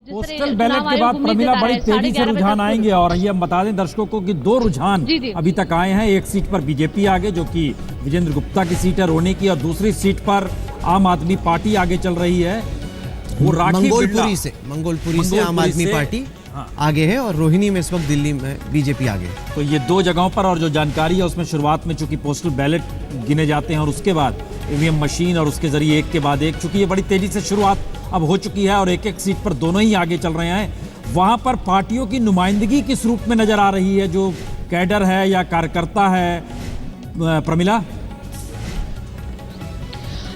Postal ballot के बाद प्रमिला बड़ी तेजी से रुझान आएंगे और ये हम बता दें दर्शकों को कि 2 रुझान अभी तक आए हैं। एक सीट पर बीजेपी आगे जो कि विजेंद्र गुप्ता की सीट है रोहनी की, और दूसरी सीट पर आम आदमी पार्टी आगे चल रही है। वो मंगोलपुरी से आम आदमी पार्टी आगे है और रोहिणी में इस वक्त दिल्ली में बीजेपी आगे। तो ये 2 जगहों पर, और जो जानकारी है उसमें शुरुआत में चूंकि पोस्टल बैलेट गिने जाते हैं और उसके बाद ईवीएम मशीन और उसके जरिए एक के बाद एक, चूंकि ये बड़ी तेजी से शुरुआत अब हो चुकी है और एक सीट पर दोनों ही आगे चल रहे हैं। वहां पर पार्टियों की नुमाइंदगी किस रूप में नजर आ रही है, जो कैडर है या कार्यकर्ता है, प्रमिला?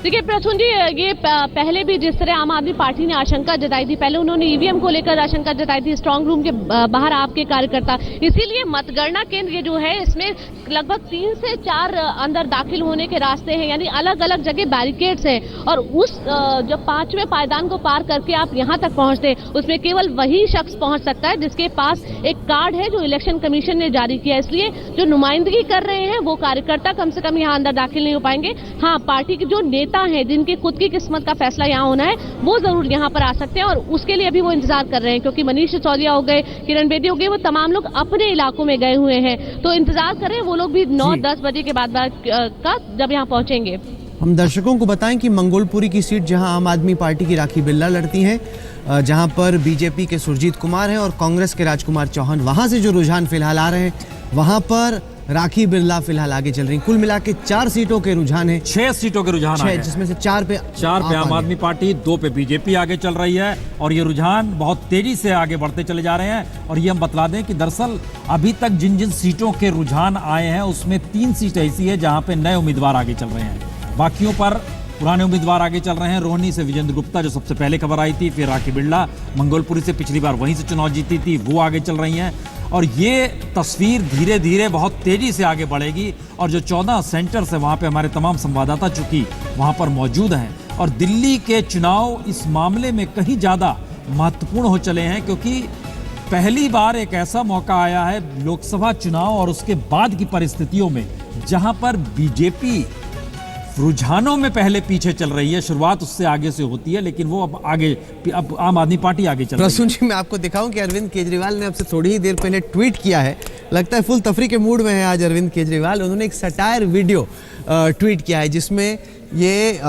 देखिए प्रसून जी, ये पहले भी जिस तरह आम आदमी पार्टी ने आशंका जताई थी, पहले उन्होंने ईवीएम को लेकर आशंका जताई थी, स्ट्रांग रूम के बाहर आपके कार्यकर्ता, इसीलिए मतगणना केंद्र जो है इसमें लगभग 3 से 4 अंदर दाखिल होने के रास्ते हैं, यानी अलग अलग जगह बैरिकेड्स हैं। और उस जब 5वें पायदान को पार करके आप यहाँ तक पहुंचते, उसमें केवल वही शख्स पहुंच सकता है जिसके पास एक कार्ड है जो इलेक्शन कमीशन ने जारी किया। इसलिए जो नुमाइंदगी कर रहे हैं वो कार्यकर्ता कम से कम यहाँ अंदर दाखिल नहीं हो पाएंगे। हाँ, पार्टी के जो नेता हैं जिनकी खुद की किस्मत का फैसला यहाँ होना है वो जरूर यहाँ पर आ सकते हैं, और उसके लिए अभी वो इंतजार कर रहे हैं, क्योंकि मनीष सिसोदिया हो गए, किरण बेदी हो गए, वो तमाम लोग अपने इलाकों में गए हुए हैं। तो इंतजार कर रहे हैं वो लोग भी 9-10 बजे के बाद का जब यहाँ पहुंचेंगे। हम दर्शकों को बताएं कि मंगोलपुरी की सीट जहां आम आदमी पार्टी की राखी बिरला लड़ती हैं, जहां पर बीजेपी के सुरजीत कुमार हैं और कांग्रेस के राजकुमार चौहान, वहां से जो रुझान फिलहाल आ रहे हैं वहां पर राखी बिरला फिलहाल आगे चल रही। कुल मिला के 4 सीटों के रुझान है, 6 सीटों के रुझान है, जिसमें से 4 पे आम आदमी पार्टी, 2 पे बीजेपी आगे चल रही है। और ये रुझान बहुत तेजी से आगे बढ़ते चले जा रहे हैं। और ये हम बतला दें कि दरअसल अभी तक जिन जिन सीटों के रुझान आए हैं उसमें 3 सीट ऐसी है जहां पे नए उम्मीदवार आगे चल रहे हैं, बाकियों पर पुराने उम्मीदवार आगे चल रहे हैं। रोहनी से विजेंद्र गुप्ता जो सबसे पहले खबर आई थी, फिर राखी बिरला, मंगोलपुरी से पिछली बार वहीं से चुनाव जीती थी, वो आगे चल रही हैं। और ये तस्वीर धीरे धीरे बहुत तेजी से आगे बढ़ेगी। और जो 14 सेंटर्स है वहां पे हमारे तमाम संवाददाता चूंकि वहां पर मौजूद हैं, और दिल्ली के चुनाव इस मामले में कहीं ज्यादा महत्वपूर्ण हो चले हैं, क्योंकि पहली बार एक ऐसा मौका आया है लोकसभा चुनाव और उसके बाद की परिस्थितियों में जहां पर बीजेपी रुझानों में पहले पीछे चल रही है। शुरुआत उससे आगे से होती है, लेकिन वो अब आम आदमी पार्टी आगे चल रही है। प्रसून जी, मैं आपको दिखाऊं कि अरविंद केजरीवाल ने अब से थोड़ी ही देर पहले ट्वीट किया है। लगता है फुल तफरी के मूड में है आज अरविंद केजरीवाल। उन्होंने एक सटायर वीडियो ट्वीट किया है जिसमें ये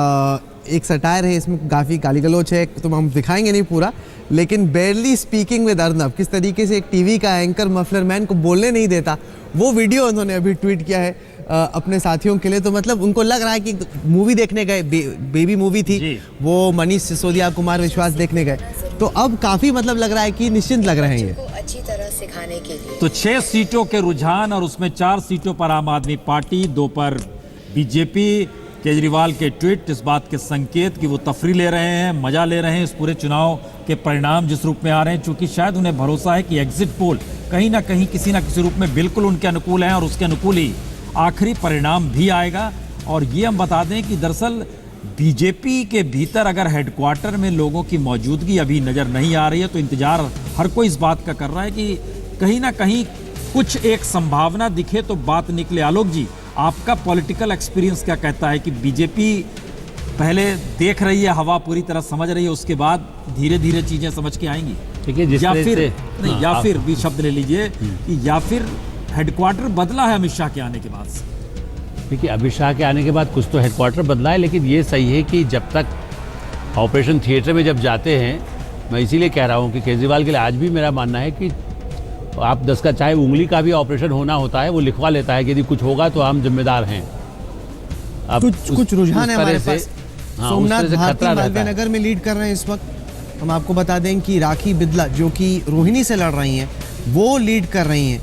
एक सटायर है, इसमें काफ़ी गाली गलौच है, तो हम दिखाएंगे नहीं पूरा, लेकिन बेयरली स्पीकिंग विद अर्नब, किस तरीके से एक टीवी का एंकर मफलर मैन को बोलने नहीं देता, वो वीडियो उन्होंने अभी ट्वीट किया है अपने साथियों के लिए। तो मतलब उनको लग रहा है कि मूवी देखने गए, बेबी मूवी थी, वो मनीष सिसोदिया, कुमार विश्वास देखने गए, तो अब काफ़ी मतलब लग रहा है कि निश्चिंत लग रहे हैं ये अच्छी तरह सिखाने के लिए। तो 6 सीटों के रुझान और उसमें 4 सीटों पर आम आदमी पार्टी, 2 पर बीजेपी। केजरीवाल के ट्वीट इस बात के संकेत कि वो तफरी ले रहे हैं, मजा ले रहे हैं इस पूरे चुनाव के परिणाम जिस रूप में आ रहे हैं, चूंकि शायद उन्हें भरोसा है कि एग्जिट पोल कहीं ना कहीं किसी ना किसी रूप में बिल्कुल उनके अनुकूल हैं और उसके अनुकूल ही आखिरी परिणाम भी आएगा। और ये हम बता दें कि दरअसल बीजेपी के भीतर अगर हेडक्वार्टर में लोगों की मौजूदगी अभी नजर नहीं आ रही है, तो इंतजार हर कोई इस बात का कर रहा है कि कहीं ना कहीं कुछ एक संभावना दिखे तो बात निकले। आलोक जी, आपका पॉलिटिकल एक्सपीरियंस क्या कहता है कि बीजेपी पहले देख रही है, हवा पूरी तरह समझ रही है, उसके बाद धीरे धीरे चीजें समझ के आएंगी, या फिर नहीं, या फिर भी शब्द ले लीजिए कि या फिर हेडक्वार्टर बदला है अमित शाह के आने के बाद से? देखिए, अमित शाह के आने के बाद कुछ तो हेडक्वार्टर बदला है, लेकिन ये सही है कि जब तक ऑपरेशन थिएटर में जब जाते हैं, मैं इसीलिए कह रहा हूँ कि केजरीवाल के लिए आज भी मेरा मानना है कि आप 10 का चाहे उंगली का भी ऑपरेशन होना होता है, वो लिखवा लेता है कि यदि कुछ होगा तो हम जिम्मेदार हैं। अब कुछ रुझान है हमारे पास। सोमनाथ भारती मालवीय में लीड कर रहे हैं इस वक्त। हम आपको बता दें कि राखी बिरला जो कि रोहिणी से लड़ रही हैं, वो लीड कर रही हैं।